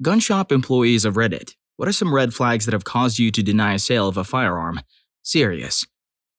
Gun shop employees have read it. What are some red flags that have caused you to deny a sale of a firearm? Serious.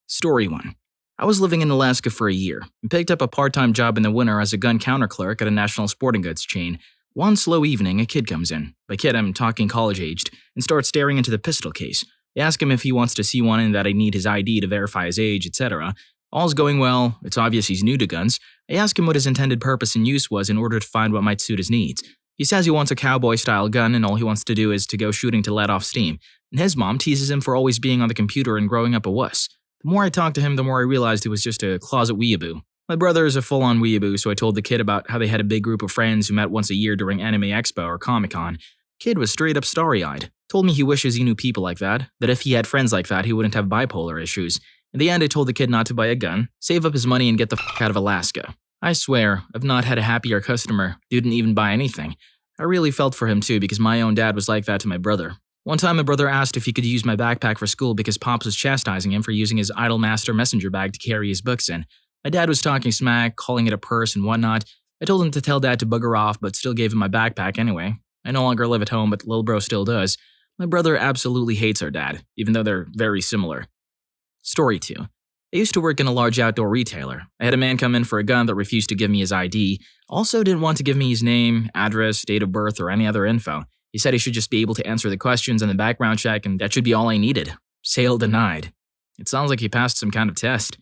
Story 1. I was living in Alaska for a year and picked up a part-time job in the winter as a gun counter clerk at a national sporting goods chain. One slow evening, a kid comes in. By kid, I'm talking college-aged, and starts staring into the pistol case. I ask him if he wants to see one and that I need his ID to verify his age, etc. All's going well. It's obvious he's new to guns. I ask him what his intended purpose and use was in order to find what might suit his needs. He says he wants a cowboy-style gun and all he wants to do is to go shooting to let off steam. And his mom teases him for always being on the computer and growing up a wuss. The more I talked to him, the more I realized he was just a closet weeaboo. My brother is a full-on weeaboo, so I told the kid about how they had a big group of friends who met once a year during Anime Expo or Comic-Con. Kid was straight up starry-eyed. Told me he wishes he knew people like that if he had friends like that, he wouldn't have bipolar issues. In the end, I told the kid not to buy a gun, save up his money, and get the f*** out of Alaska. I swear, I've not had a happier customer. Dude didn't even buy anything. I really felt for him too because my own dad was like that to my brother. One time my brother asked if he could use my backpack for school because Pops was chastising him for using his Idolmaster messenger bag to carry his books in. My dad was talking smack, calling it a purse and whatnot. I told him to tell Dad to bugger off, but still gave him my backpack anyway. I no longer live at home, but little bro still does. My brother absolutely hates our dad, even though they're very similar. Story 2. I used to work in a large outdoor retailer. I had a man come in for a gun that refused to give me his ID. Also didn't want to give me his name, address, date of birth, or any other info. He said he should just be able to answer the questions in the background check and that should be all I needed. Sale denied. It sounds like he passed some kind of test.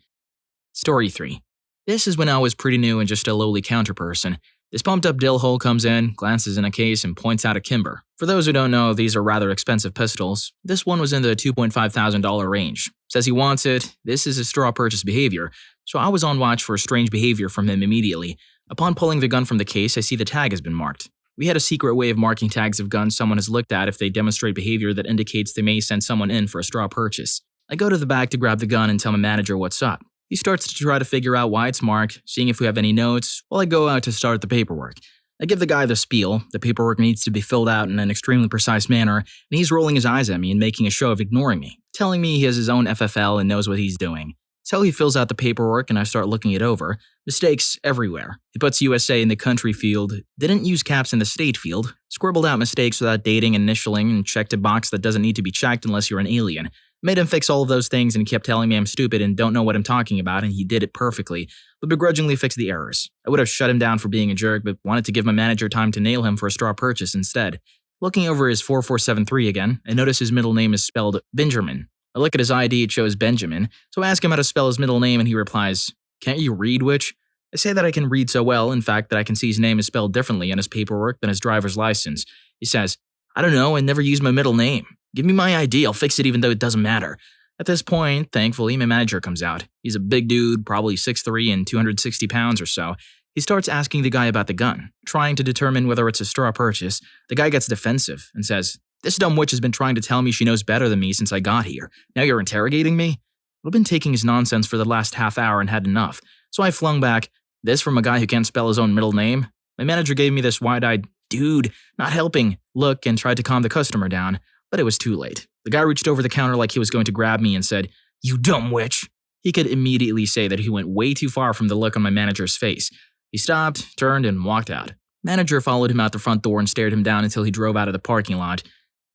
Story 3. This is when I was pretty new and just a lowly counter person. This pumped-up dill hole comes in, glances in a case, and points out a Kimber. For those who don't know, these are rather expensive pistols. This one was in the $2,500 range. Says he wants it. This is a straw purchase behavior, so I was on watch for strange behavior from him immediately. Upon pulling the gun from the case, I see the tag has been marked. We had a secret way of marking tags of guns someone has looked at if they demonstrate behavior that indicates they may send someone in for a straw purchase. I go to the back to grab the gun and tell my manager what's up. He starts to try to figure out why it's marked, seeing if we have any notes, while I go out to start the paperwork. I give the guy the spiel. The paperwork needs to be filled out in an extremely precise manner, and he's rolling his eyes at me and making a show of ignoring me, telling me he has his own FFL and knows what he's doing. So he fills out the paperwork and I start looking it over. Mistakes everywhere. He puts USA in the country field, didn't use caps in the state field, scribbled out mistakes without dating and initialing, and checked a box that doesn't need to be checked unless you're an alien. Made him fix all of those things and he kept telling me I'm stupid and don't know what I'm talking about, and he did it perfectly, but begrudgingly fixed the errors. I would have shut him down for being a jerk, but wanted to give my manager time to nail him for a straw purchase instead. Looking over his 4473 again, I notice his middle name is spelled Benjamin. I look at his ID, it shows Benjamin, so I ask him how to spell his middle name and he replies, "Can't you read, witch?" I say that I can read so well, in fact, that I can see his name is spelled differently on his paperwork than his driver's license. He says, "I don't know, I never use my middle name. Give me my ID, I'll fix it even though it doesn't matter." At this point, thankfully, my manager comes out. He's a big dude, probably 6'3" and 260 pounds or so. He starts asking the guy about the gun, trying to determine whether it's a straw purchase. The guy gets defensive and says, "This dumb witch has been trying to tell me she knows better than me since I got here. Now you're interrogating me?" I've been taking his nonsense for the last half hour and had enough, so I flung back, "This from a guy who can't spell his own middle name?" My manager gave me this wide-eyed, "Dude, not helping," look and tried to calm the customer down, but it was too late. The guy reached over the counter like he was going to grab me and said, "You dumb witch." He could immediately say that he went way too far from the look on my manager's face. He stopped, turned, and walked out. Manager followed him out the front door and stared him down until he drove out of the parking lot.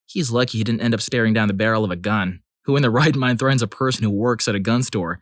He's lucky he didn't end up staring down the barrel of a gun. Who in their right mind threatens a person who works at a gun store?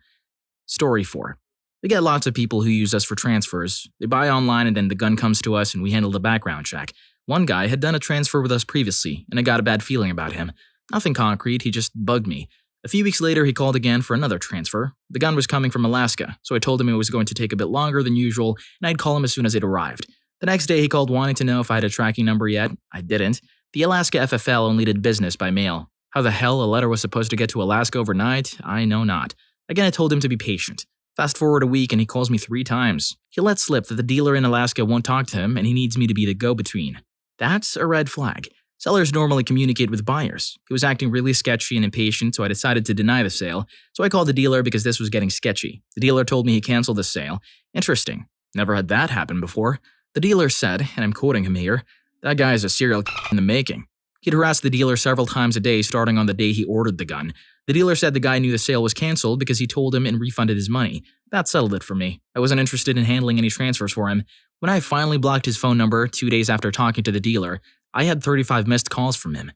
Story 4. We get lots of people who use us for transfers. They buy online and then the gun comes to us and we handle the background check. One guy had done a transfer with us previously, and I got a bad feeling about him. Nothing concrete, he just bugged me. A few weeks later, he called again for another transfer. The gun was coming from Alaska, so I told him it was going to take a bit longer than usual, and I'd call him as soon as it arrived. The next day, he called wanting to know if I had a tracking number yet. I didn't. The Alaska FFL only did business by mail. How the hell a letter was supposed to get to Alaska overnight, I know not. Again, I told him to be patient. Fast forward a week and he calls me 3 times. He let slip that the dealer in Alaska won't talk to him and he needs me to be the go-between. That's a red flag. Sellers normally communicate with buyers. He was acting really sketchy and impatient, so I decided to deny the sale. So I called the dealer because this was getting sketchy. The dealer told me he canceled the sale. Interesting. Never had that happen before. The dealer said, and I'm quoting him here, "That guy is a serial in the making." He'd harassed the dealer several times a day starting on the day he ordered the gun. The dealer said the guy knew the sale was canceled because he told him and refunded his money. That settled it for me. I wasn't interested in handling any transfers for him. When I finally blocked his phone number 2 days after talking to the dealer, I had 35 missed calls from him.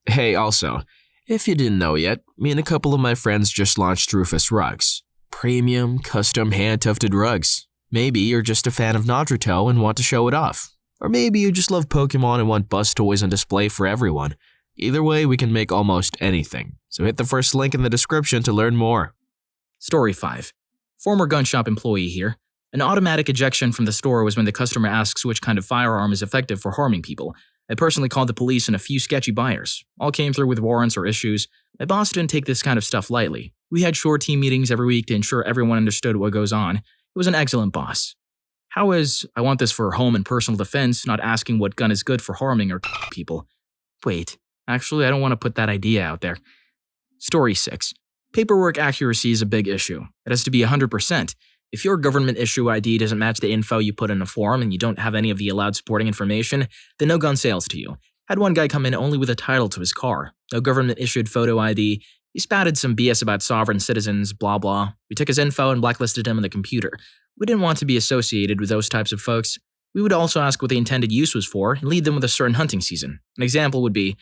Hey, also, if you didn't know yet, me and a couple of my friends just launched Rufus rugs. Premium, custom, hand-tufted rugs. Maybe you're just a fan of Naruto and want to show it off. Or maybe you just love Pokemon and want buzz toys on display for everyone. Either way, we can make almost anything. So hit the first link in the description to learn more. Story 5. Former gun shop employee here. An automatic ejection from the store was when the customer asks which kind of firearm is effective for harming people. I personally called the police and a few sketchy buyers. All came through with warrants or issues. My boss didn't take this kind of stuff lightly. We had short team meetings every week to ensure everyone understood what goes on. It was an excellent boss. How is, I want this for home and personal defense, not asking what gun is good for harming or people? Wait, actually, I don't want to put that idea out there. Story 6. Paperwork accuracy is a big issue. It has to be 100%. If your government issue ID doesn't match the info you put in a form and you don't have any of the allowed supporting information, then no gun sales to you. Had one guy come in only with a title to his car. No government issued photo ID. He spouted some BS about sovereign citizens, blah blah. We took his info and blacklisted him on the computer. We didn't want to be associated with those types of folks. We would also ask what the intended use was for and lead them with a certain hunting season. An example would be,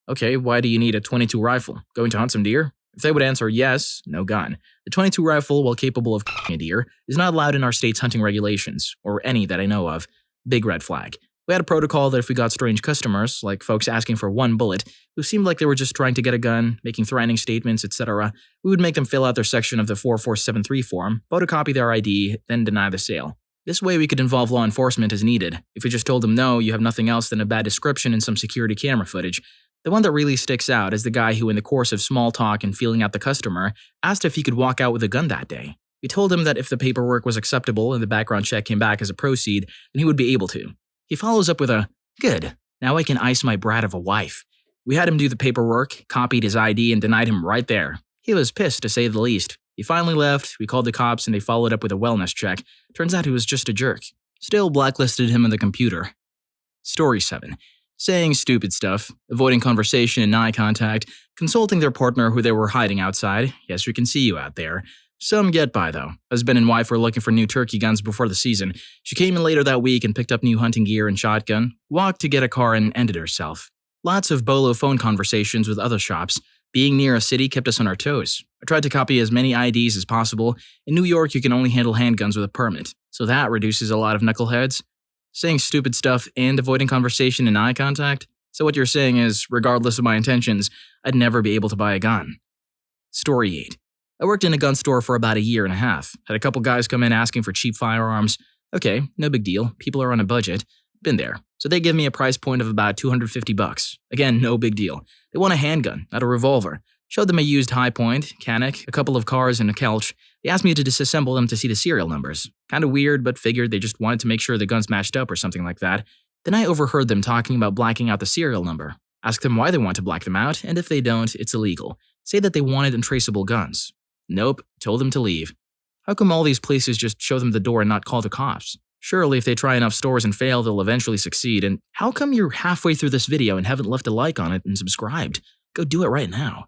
okay, why do you need a .22 rifle? Going to hunt some deer? If they would answer yes, no gun. The .22 rifle, while capable of killing a deer, is not allowed in our state's hunting regulations, or any that I know of. Big red flag. We had a protocol that if we got strange customers, like folks asking for one bullet, who seemed like they were just trying to get a gun, making threatening statements, etc., we would make them fill out their section of the 4473 form, photocopy their ID, then deny the sale. This way we could involve law enforcement as needed. If we just told them no, you have nothing else than a bad description and some security camera footage. The one that really sticks out is the guy who, in the course of small talk and feeling out the customer, asked if he could walk out with a gun that day. We told him that if the paperwork was acceptable and the background check came back as a proceed, then he would be able to. He follows up with a, "Good, now I can ice my brat of a wife." We had him do the paperwork, copied his ID, and denied him right there. He was pissed, to say the least. He finally left, we called the cops, and they followed up with a wellness check. Turns out he was just a jerk. Still blacklisted him on the computer. Story 7. Saying stupid stuff, avoiding conversation and eye contact, consulting their partner who they were hiding outside. Yes, we can see you out there. Some get by, though. Husband and wife were looking for new turkey guns before the season. She came in later that week and picked up new hunting gear and shotgun, walked to get a car and ended herself. Lots of bolo phone conversations with other shops. Being near a city kept us on our toes. I tried to copy as many IDs as possible. In New York, you can only handle handguns with a permit, so that reduces a lot of knuckleheads. Saying stupid stuff and avoiding conversation and eye contact? So what you're saying is, regardless of my intentions, I'd never be able to buy a gun. Story 8. I worked in a gun store for about a year and a half. Had a couple guys come in asking for cheap firearms. Okay, no big deal. People are on a budget. Been there. So they give me a price point of about $250. Again, no big deal. They want a handgun, not a revolver. Showed them a used High Point, Canic, a couple of cars, and a couch. They asked me to disassemble them to see the serial numbers. Kinda weird, but figured they just wanted to make sure the guns matched up or something like that. Then I overheard them talking about blacking out the serial number. Asked them why they want to black them out, and if they don't, it's illegal. Say that they wanted untraceable guns. Nope, told them to leave. How come all these places just show them the door and not call the cops? Surely if they try enough stores and fail, they'll eventually succeed, and how come you're halfway through this video and haven't left a like on it and subscribed? Go do it right now.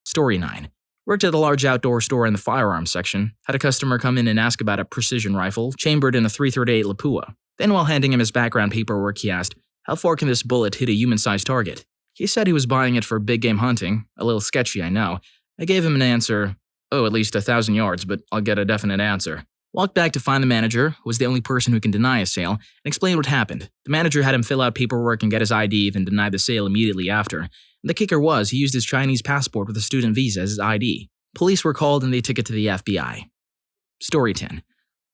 Story 9. Worked at a large outdoor store in the firearms section. Had a customer come in and ask about a precision rifle, chambered in a .338 Lapua. Then while handing him his background paperwork, he asked, "How far can this bullet hit a human-sized target?" He said he was buying it for big game hunting. A little sketchy, I know. I gave him an answer, at least 1,000 yards, but I'll get a definite answer. Walked back to find the manager, who was the only person who can deny a sale, and explained what happened. The manager had him fill out paperwork and get his ID, then deny the sale immediately after. And the kicker was, he used his Chinese passport with a student visa as his ID. Police were called and they took it to the FBI. Story 10.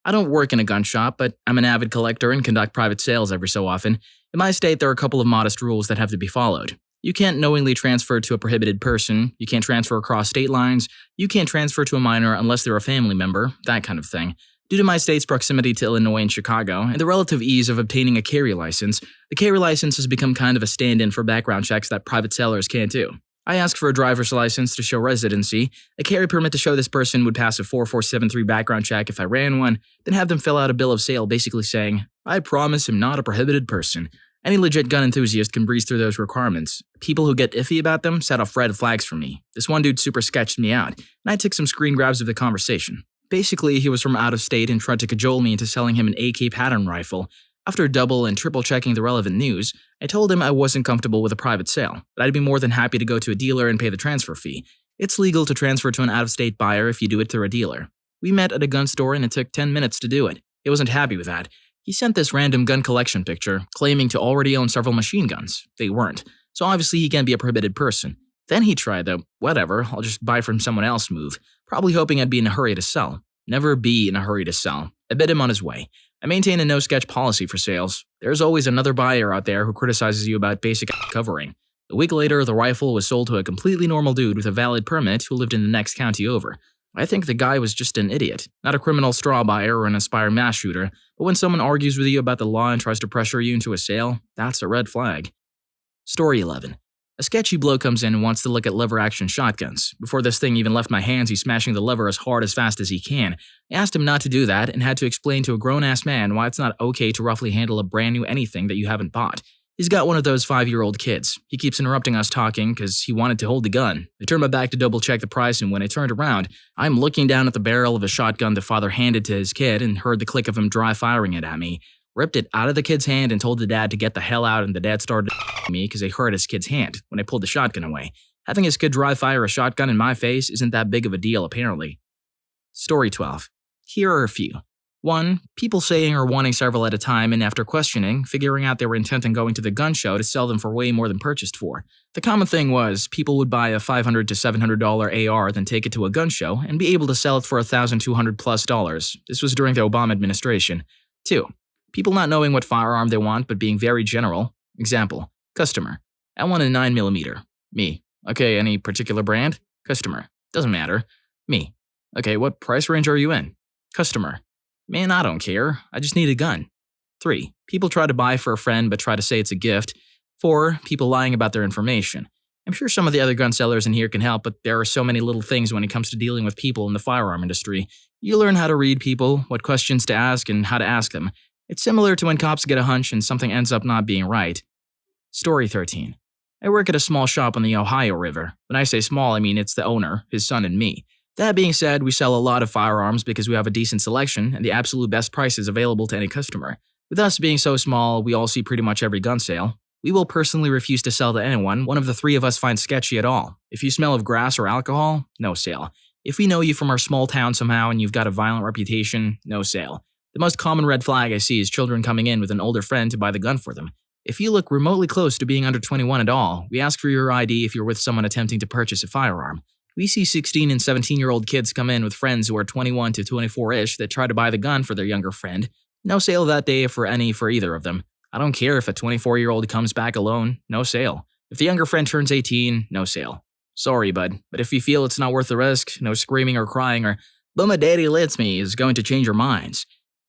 I don't work in a gun shop, but I'm an avid collector and conduct private sales every so often. In my state, there are a couple of modest rules that have to be followed. You can't knowingly transfer to a prohibited person, you can't transfer across state lines, you can't transfer to a minor unless they're a family member, that kind of thing. Due to my state's proximity to Illinois and Chicago, and the relative ease of obtaining a carry license, the carry license has become kind of a stand-in for background checks that private sellers can't do. I ask for a driver's license to show residency, a carry permit to show this person would pass a 4473 background check if I ran one, then have them fill out a bill of sale basically saying, "I promise I'm not a prohibited person." Any legit gun enthusiast can breeze through those requirements. People who get iffy about them set off red flags for me. This one dude super sketched me out, and I took some screen grabs of the conversation. Basically, he was from out of state and tried to cajole me into selling him an AK pattern rifle. After double and triple checking the relevant news, I told him I wasn't comfortable with a private sale, but I'd be more than happy to go to a dealer and pay the transfer fee. It's legal to transfer to an out-of-state buyer if you do it through a dealer. We met at a gun store and it took 10 minutes to do it. He wasn't happy with that. He sent this random gun collection picture, claiming to already own several machine guns. They weren't, so obviously he can't be a prohibited person. Then he tried the, whatever, I'll just buy from someone else move, probably hoping I'd be in a hurry to sell. Never be in a hurry to sell. I bid him on his way. I maintain a no-sketch policy for sales. There's always another buyer out there who criticizes you about basic covering. A week later, the rifle was sold to a completely normal dude with a valid permit who lived in the next county over. I think the guy was just an idiot, not a criminal straw buyer or an aspiring mass shooter, but when someone argues with you about the law and tries to pressure you into a sale, that's a red flag. Story 11. A sketchy bloke comes in and wants to look at lever-action shotguns. Before this thing even left my hands, he's smashing the lever as hard as fast as he can. I asked him not to do that and had to explain to a grown-ass man why it's not okay to roughly handle a brand new anything that you haven't bought. He's got one of those 5-year-old kids. He keeps interrupting us talking because he wanted to hold the gun. I turned my back to double-check the price, and when I turned around, I'm looking down at the barrel of a shotgun the father handed to his kid and heard the click of him dry firing it at me. Ripped it out of the kid's hand and told the dad to get the hell out, and the dad started me because I hurt his kid's hand when I pulled the shotgun away. Having his kid dry fire a shotgun in my face isn't that big of a deal, apparently. Story 12. Here are a few. 1. People saying or wanting several at a time and after questioning, figuring out they were intent on going to the gun show to sell them for way more than purchased for. The common thing was, people would buy a $500 to $700 AR, then take it to a gun show and be able to sell it for $1,200+. This was during the Obama administration. 2. People not knowing what firearm they want but being very general. Example. Customer. I want a 9mm. Me. Okay, any particular brand? Customer. Doesn't matter. Me. Okay, what price range are you in? Customer. Man, I don't care. I just need a gun. 3. People try to buy for a friend but try to say it's a gift. 4. People lying about their information. I'm sure some of the other gun sellers in here can help, but there are so many little things when it comes to dealing with people in the firearm industry. You learn how to read people, what questions to ask, and how to ask them. It's similar to when cops get a hunch and something ends up not being right. Story 13. I work at a small shop on the Ohio River. When I say small, I mean it's the owner, his son, and me. That being said, we sell a lot of firearms because we have a decent selection and the absolute best prices available to any customer. With us being so small, we all see pretty much every gun sale. We will personally refuse to sell to anyone one of the 3 of us finds sketchy at all. If you smell of grass or alcohol, no sale. If we know you from our small town somehow and you've got a violent reputation, no sale. The most common red flag I see is children coming in with an older friend to buy the gun for them. If you look remotely close to being under 21 at all, we ask for your ID if you're with someone attempting to purchase a firearm. We see 16 and 17-year-old kids come in with friends who are 21 to 24-ish that try to buy the gun for their younger friend. No sale that day for either of them. I don't care if a 24-year-old comes back alone, no sale. If the younger friend turns 18, no sale. Sorry, bud, but if you feel it's not worth the risk, no screaming or crying or, "But my daddy lets me," is going to change your minds.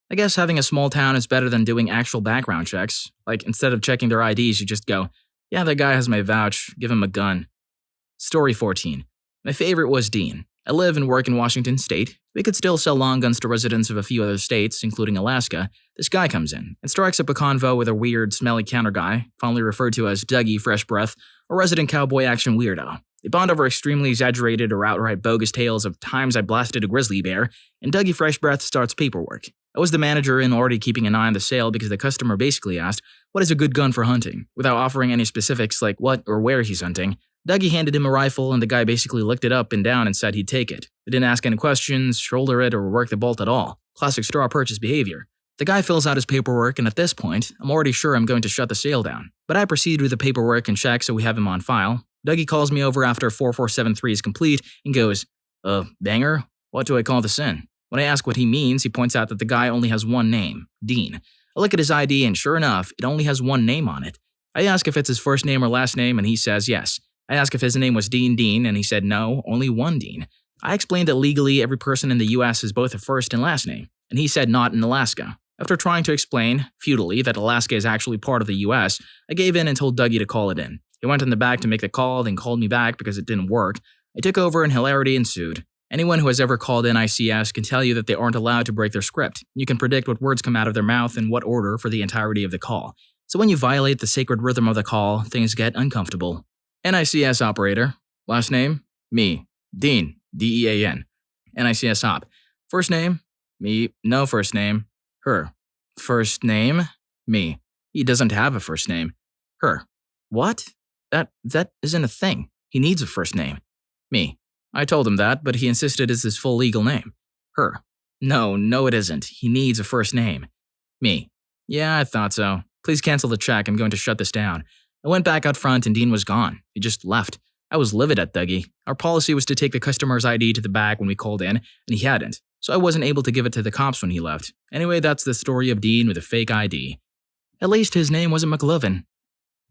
I guess having a small town is better than doing actual background checks. Like, instead of checking their IDs, you just go, "Yeah, that guy has my vouch, give him a gun." Story 14. My favorite was Dean. I live and work in Washington State. We could still sell long guns to residents of a few other states, including Alaska. This guy comes in and strikes up a convo with a weird, smelly counter guy, fondly referred to as Dougie Fresh Breath, a resident cowboy action weirdo. They bond over extremely exaggerated or outright bogus tales of times I blasted a grizzly bear, and Dougie Fresh Breath starts paperwork. I was the manager and already keeping an eye on the sale because the customer basically asked, "What is a good gun for hunting?" without offering any specifics like what or where he's hunting. Dougie handed him a rifle and the guy basically looked it up and down and said he'd take it. They didn't ask any questions, shoulder it, or work the bolt at all. Classic straw purchase behavior. The guy fills out his paperwork and at this point, I'm already sure I'm going to shut the sale down. But I proceed with the paperwork and check so we have him on file. Dougie calls me over after 4473 is complete and goes, "Banger? What do I call this in?" When I ask what he means, he points out that the guy only has one name, Dean. I look at his ID and sure enough, it only has one name on it. I ask if it's his first name or last name and he says yes. I ask if his name was Dean and he said no, only one Dean. I explained that legally every person in the US has both a first and last name, and he said not in Alaska. After trying to explain, futilely, that Alaska is actually part of the US, I gave in and told Dougie to call it in. He went in the back to make the call, then called me back because it didn't work. I took over and hilarity ensued. Anyone who has ever called in ICS can tell you that they aren't allowed to break their script. You can predict what words come out of their mouth in what order for the entirety of the call. So when you violate the sacred rhythm of the call, things get uncomfortable. NICS operator. Last name? Me. Dean. D-E-A-N. NICS op. First name? Me. No first name. Her. First name? Me. He doesn't have a first name. Her. What? That isn't a thing. He needs a first name. Me. I told him that, but he insisted it's his full legal name. Her. No, it isn't. He needs a first name. Me. Yeah, I thought so. Please cancel the check. I'm going to shut this down. I went back out front and Dean was gone. He just left. I was livid at Dougie. Our policy was to take the customer's ID to the bag when we called in, and he hadn't, so I wasn't able to give it to the cops when he left. Anyway, that's the story of Dean with a fake ID. At least his name wasn't McLovin.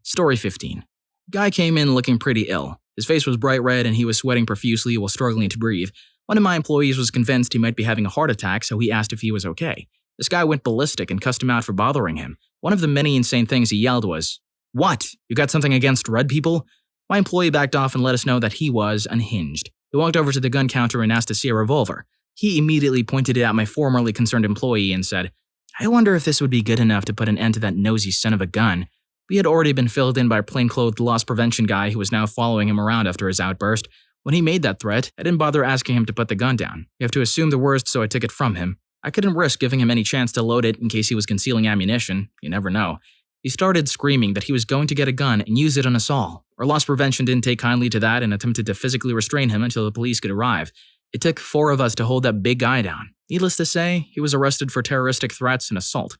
Story 15. Guy came in looking pretty ill. His face was bright red and he was sweating profusely while struggling to breathe. One of my employees was convinced he might be having a heart attack, so he asked if he was okay. This guy went ballistic and cussed him out for bothering him. One of the many insane things he yelled was, "What? You got something against red people?" My employee backed off and let us know that he was unhinged. He walked over to the gun counter and asked to see a revolver. He immediately pointed it at my formerly concerned employee and said, "I wonder if this would be good enough to put an end to that nosy son of a gun." We had already been filled in by a plainclothed loss prevention guy who was now following him around after his outburst. When he made that threat, I didn't bother asking him to put the gun down. You have to assume the worst, so I took it from him. I couldn't risk giving him any chance to load it in case he was concealing ammunition. You never know. He started screaming that he was going to get a gun and use it on us all. Our loss prevention didn't take kindly to that and attempted to physically restrain him until the police could arrive. It took 4 of us to hold that big guy down. Needless to say, he was arrested for terroristic threats and assault.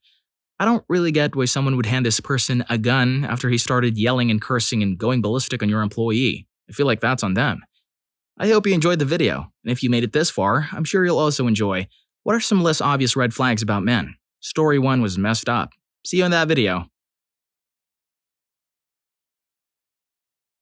I don't really get why someone would hand this person a gun after he started yelling and cursing and going ballistic on your employee. I feel like that's on them. I hope you enjoyed the video, and if you made it this far, I'm sure you'll also enjoy what are some less obvious red flags about men. Story 1 was messed up. See you in that video.